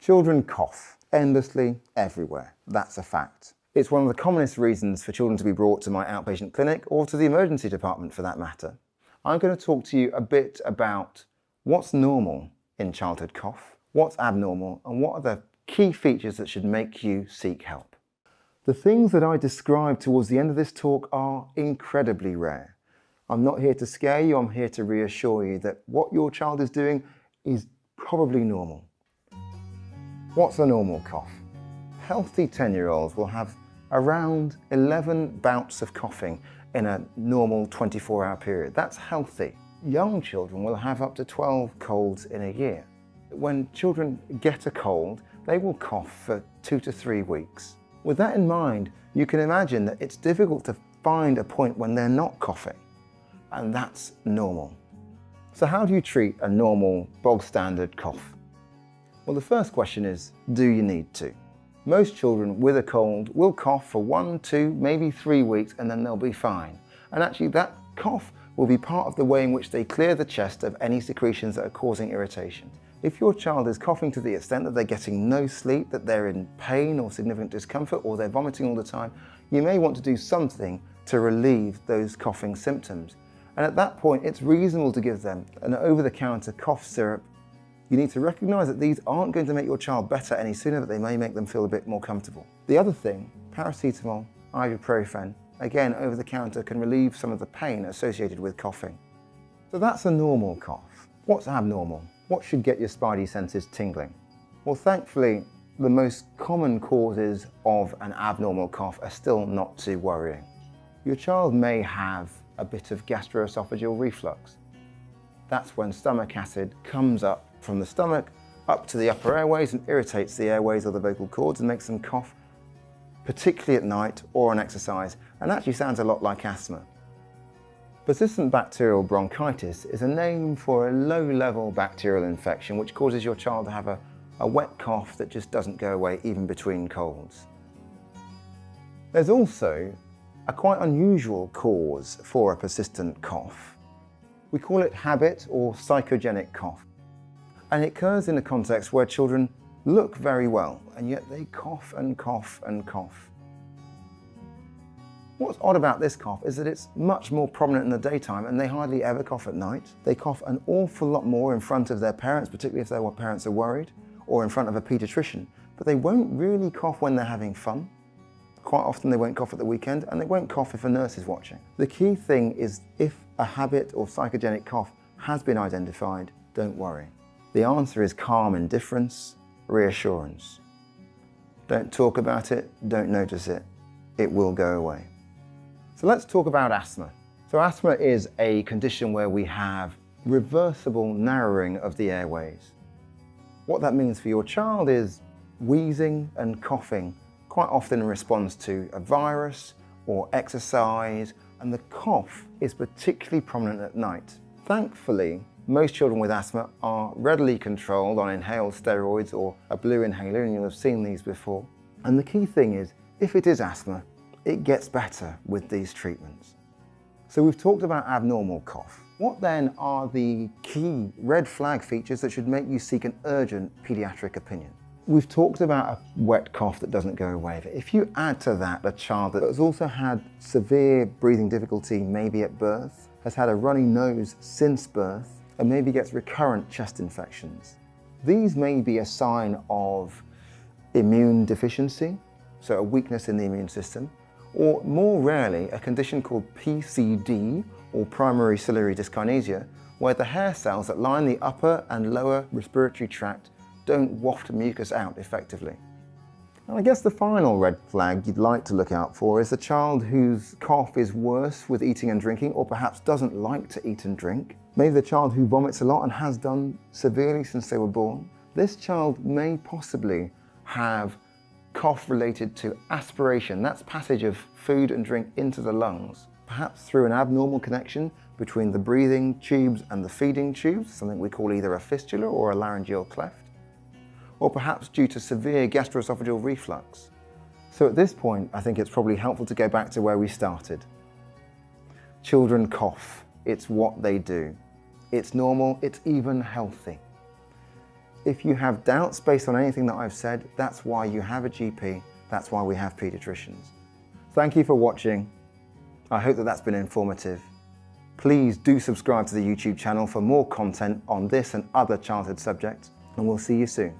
Children cough endlessly everywhere. That's a fact. It's one of the commonest reasons for children to be brought to my outpatient clinic or to the emergency department for that matter. I'm going to talk to you a bit about what's normal in childhood cough, what's abnormal, and what are the key features that should make you seek help. The things that I describe towards the end of this talk are incredibly rare. I'm not here to scare you, I'm here to reassure you that what your child is doing is probably normal. What's a normal cough? Healthy 10-year-olds will have around 11 bouts of coughing in a normal 24-hour period. That's healthy. Young children will have up to 12 colds in a year. When children get a cold, they will cough for 2 to 3 weeks. With that in mind, you can imagine that it's difficult to find a point when they're not coughing, and that's normal. So how do you treat a normal, bog standard cough? Well, the first question is, do you need to? Most children with a cold will cough for 1, 2, maybe 3 weeks and then they'll be fine. And actually that cough will be part of the way in which they clear the chest of any secretions that are causing irritation. If your child is coughing to the extent that they're getting no sleep, that they're in pain or significant discomfort, or they're vomiting all the time, you may want to do something to relieve those coughing symptoms. And at that point, it's reasonable to give them an over-the-counter cough syrup. You need to recognise that these aren't going to make your child better any sooner, but they may make them feel a bit more comfortable. The other thing, paracetamol, ibuprofen, again over the counter, can relieve some of the pain associated with coughing. So that's a normal cough. What's abnormal? What should get your spidey senses tingling? Well, thankfully, the most common causes of an abnormal cough are still not too worrying. Your child may have a bit of gastroesophageal reflux. That's when stomach acid comes up from the stomach up to the upper airways and irritates the airways or the vocal cords and makes them cough, particularly at night or on exercise, and actually sounds a lot like asthma. Persistent bacterial bronchitis is a name for a low-level bacterial infection which causes your child to have a wet cough that just doesn't go away even between colds. There's also a quite unusual cause for a persistent cough. We call it habit or psychogenic cough. And it occurs in a context where children look very well, and yet they cough and cough and cough. What's odd about this cough is that it's much more prominent in the daytime and they hardly ever cough at night. They cough an awful lot more in front of their parents, particularly if their parents are worried, or in front of a paediatrician, but they won't really cough when they're having fun. Quite often they won't cough at the weekend, and they won't cough if a nurse is watching. The key thing is, if a habit or psychogenic cough has been identified, don't worry. The answer is calm indifference, reassurance. Don't talk about it, don't notice it. It will go away. So let's talk about asthma. So asthma is a condition where we have reversible narrowing of the airways. What that means for your child is wheezing and coughing, quite often in response to a virus or exercise, and the cough is particularly prominent at night. Thankfully, most children with asthma are readily controlled on inhaled steroids or a blue inhaler, and you'll have seen these before. And the key thing is, if it is asthma, it gets better with these treatments. So we've talked about abnormal cough. What then are the key red flag features that should make you seek an urgent paediatric opinion? We've talked about a wet cough that doesn't go away, but if you add to that a child that has also had severe breathing difficulty, maybe at birth, has had a runny nose since birth, and maybe gets recurrent chest infections, these may be a sign of immune deficiency, so a weakness in the immune system, or more rarely a condition called PCD, or primary ciliary dyskinesia, where the hair cells that line the upper and lower respiratory tract don't waft mucus out effectively. And I guess the final red flag you'd like to look out for is a child whose cough is worse with eating and drinking, or perhaps doesn't like to eat and drink. Maybe the child who vomits a lot and has done severely since they were born. This child may possibly have cough related to aspiration, that's passage of food and drink into the lungs, perhaps through an abnormal connection between the breathing tubes and the feeding tubes, something we call either a fistula or a laryngeal cleft, or perhaps due to severe gastroesophageal reflux. So at this point, I think it's probably helpful to go back to where we started. Children cough. It's what they do. It's normal, it's even healthy. If you have doubts based on anything that I've said, that's why you have a GP, that's why we have paediatricians. Thank you for watching. I hope that that's been informative. Please do subscribe to the YouTube channel for more content on this and other childhood subjects, and we'll see you soon.